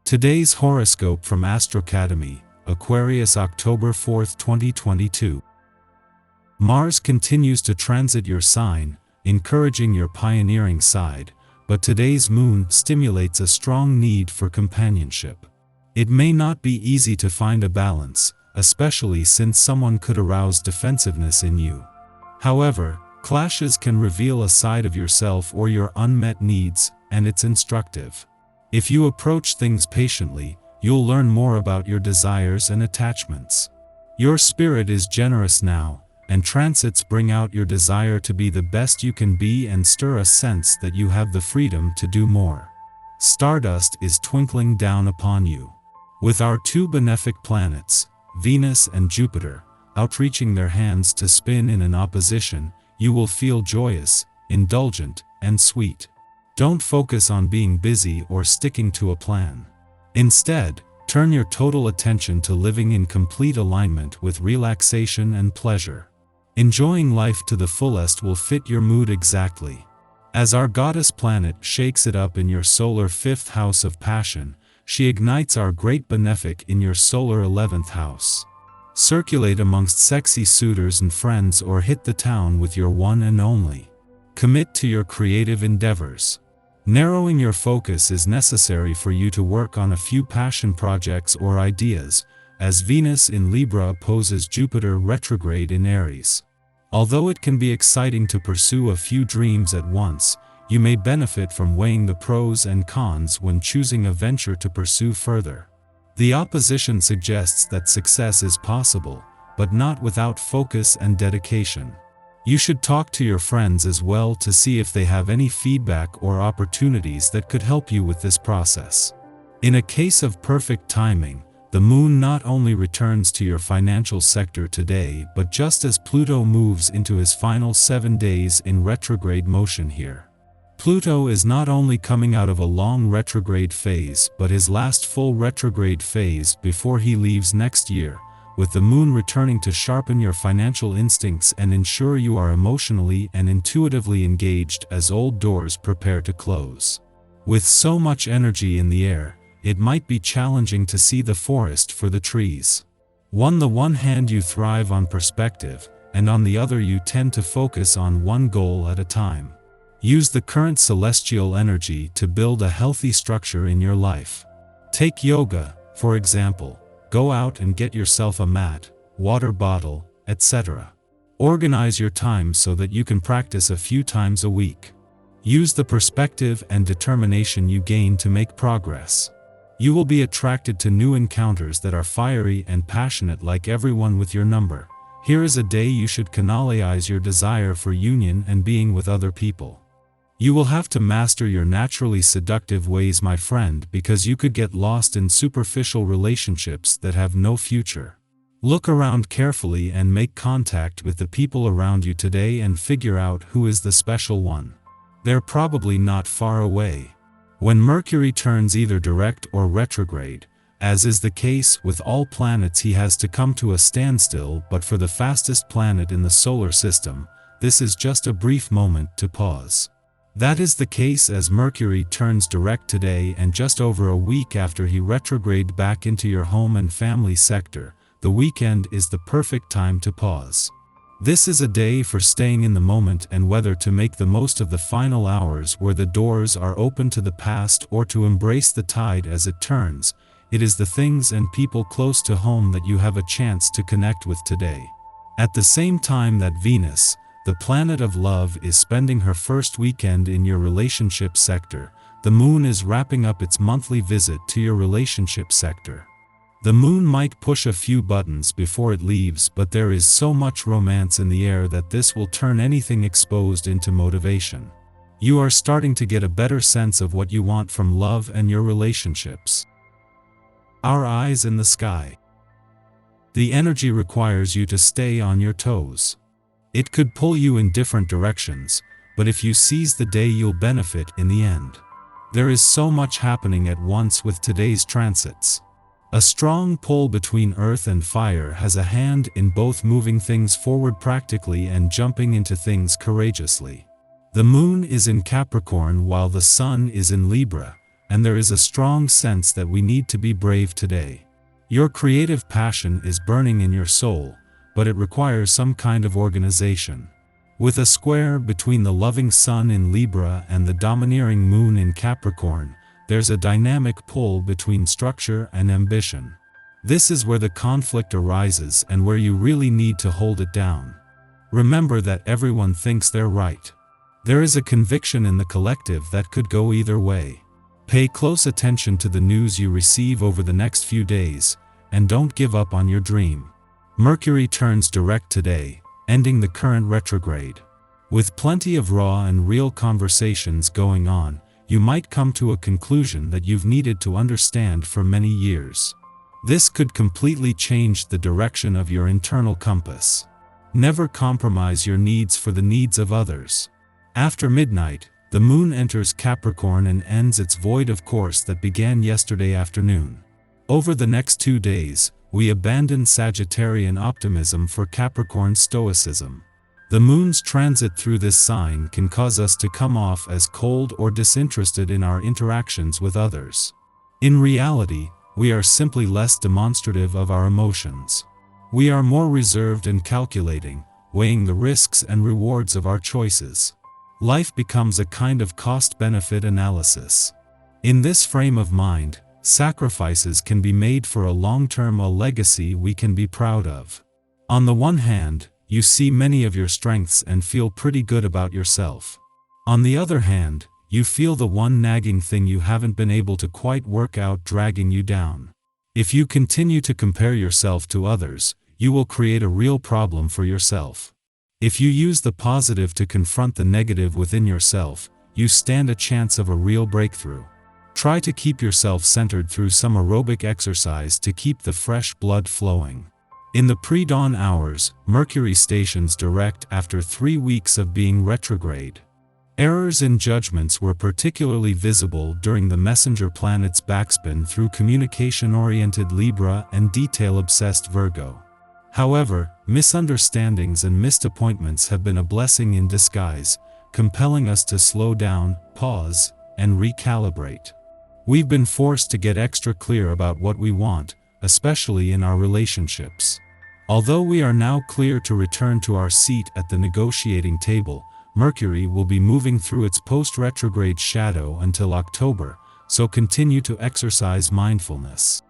Today's horoscope from Astrocademy, Aquarius October 4, 2022. Mars continues to transit your sign, encouraging your pioneering side, but today's moon stimulates a strong need for companionship. It may not be easy to find a balance, especially since someone could arouse defensiveness in you. However, clashes can reveal a side of yourself or your unmet needs, and it's instructive. If you approach things patiently, you'll learn more about your desires and attachments. Your spirit is generous now, and transits bring out your desire to be the best you can be and stir a sense that you have the freedom to do more. Stardust is twinkling down upon you. With our two benefic planets, Venus and Jupiter, outreaching their hands to spin in an opposition, you will feel joyous, indulgent, and sweet. Don't focus on being busy or sticking to a plan. Instead, turn your total attention to living in complete alignment with relaxation and pleasure. Enjoying life to the fullest will fit your mood exactly. As our goddess planet shakes it up in your solar 5th house of passion, she ignites our great benefic in your solar 11th house. Circulate amongst sexy suitors and friends or hit the town with your one and only. Commit to your creative endeavors. Narrowing your focus is necessary for you to work on a few passion projects or ideas, as Venus in Libra opposes Jupiter retrograde in Aries. Although it can be exciting to pursue a few dreams at once, you may benefit from weighing the pros and cons when choosing a venture to pursue further. The opposition suggests that success is possible, but not without focus and dedication. You should talk to your friends as well to see if they have any feedback or opportunities that could help you with this process. In a case of perfect timing, the moon not only returns to your financial sector today but just as Pluto moves into his final 7 days in retrograde motion here. Pluto is not only coming out of a long retrograde phase but his last full retrograde phase before he leaves next year, with the moon returning to sharpen your financial instincts and ensure you are emotionally and intuitively engaged as old doors prepare to close. With so much energy in the air, it might be challenging to see the forest for the trees. On the one hand you thrive on perspective, and on the other you tend to focus on one goal at a time. Use the current celestial energy to build a healthy structure in your life. Take yoga, for example. Go out and get yourself a mat, water bottle, etc. Organize your time so that you can practice a few times a week. Use the perspective and determination you gain to make progress. You will be attracted to new encounters that are fiery and passionate like everyone with your number. Here is a day you should canalize your desire for union and being with other people. You will have to master your naturally seductive ways, my friend, because you could get lost in superficial relationships that have no future. Look around carefully and make contact with the people around you today and figure out who is the special one. They're probably not far away. When Mercury turns either direct or retrograde, as is the case with all planets, he has to come to a standstill, but for the fastest planet in the solar system, this is just a brief moment to pause. That is the case as Mercury turns direct today, and just over a week after he retrograded back into your home and family sector, the weekend is the perfect time to pause. This is a day for staying in the moment and whether to make the most of the final hours where the doors are open to the past or to embrace the tide as it turns. It is the things and people close to home that you have a chance to connect with today. At the same time that Venus, the planet of love, is spending her first weekend in your relationship sector, the moon is wrapping up its monthly visit to your relationship sector. The moon might push a few buttons before it leaves, but there is so much romance in the air that this will turn anything exposed into motivation. You are starting to get a better sense of what you want from love and your relationships. Our eyes in the sky. The energy requires you to stay on your toes. It could pull you in different directions, but if you seize the day you'll benefit in the end. There is so much happening at once with today's transits. A strong pull between earth and fire has a hand in both moving things forward practically and jumping into things courageously. The moon is in Capricorn while the sun is in Libra, and there is a strong sense that we need to be brave today. Your creative passion is burning in your soul, but it requires some kind of organization. With a square between the loving Sun in Libra and the domineering Moon in Capricorn, there's a dynamic pull between structure and ambition. This is where the conflict arises and where you really need to hold it down. Remember that everyone thinks they're right. There is a conviction in the collective that could go either way. Pay close attention to the news you receive over the next few days, and don't give up on your dream. Mercury turns direct today, ending the current retrograde. With plenty of raw and real conversations going on, you might come to a conclusion that you've needed to understand for many years. This could completely change the direction of your internal compass. Never compromise your needs for the needs of others. After midnight, the Moon enters Capricorn and ends its void of course that began yesterday afternoon. Over the next 2 days, we abandon Sagittarian optimism for Capricorn stoicism. The Moon's transit through this sign can cause us to come off as cold or disinterested in our interactions with others. In reality, we are simply less demonstrative of our emotions. We are more reserved and calculating, weighing the risks and rewards of our choices. Life becomes a kind of cost-benefit analysis. In this frame of mind, sacrifices can be made for a long-term legacy we can be proud of. On the one hand, you see many of your strengths and feel pretty good about yourself. On the other hand, you feel the one nagging thing you haven't been able to quite work out dragging you down. If you continue to compare yourself to others, you will create a real problem for yourself. If you use the positive to confront the negative within yourself, you stand a chance of a real breakthrough. Try to keep yourself centered through some aerobic exercise to keep the fresh blood flowing. In the pre-dawn hours, Mercury stations direct after 3 weeks of being retrograde. Errors in judgments were particularly visible during the messenger planet's backspin through communication-oriented Libra and detail-obsessed Virgo. However, misunderstandings and missed appointments have been a blessing in disguise, compelling us to slow down, pause, and recalibrate. We've been forced to get extra clear about what we want, especially in our relationships. Although we are now clear to return to our seat at the negotiating table, Mercury will be moving through its post-retrograde shadow until October, so continue to exercise mindfulness.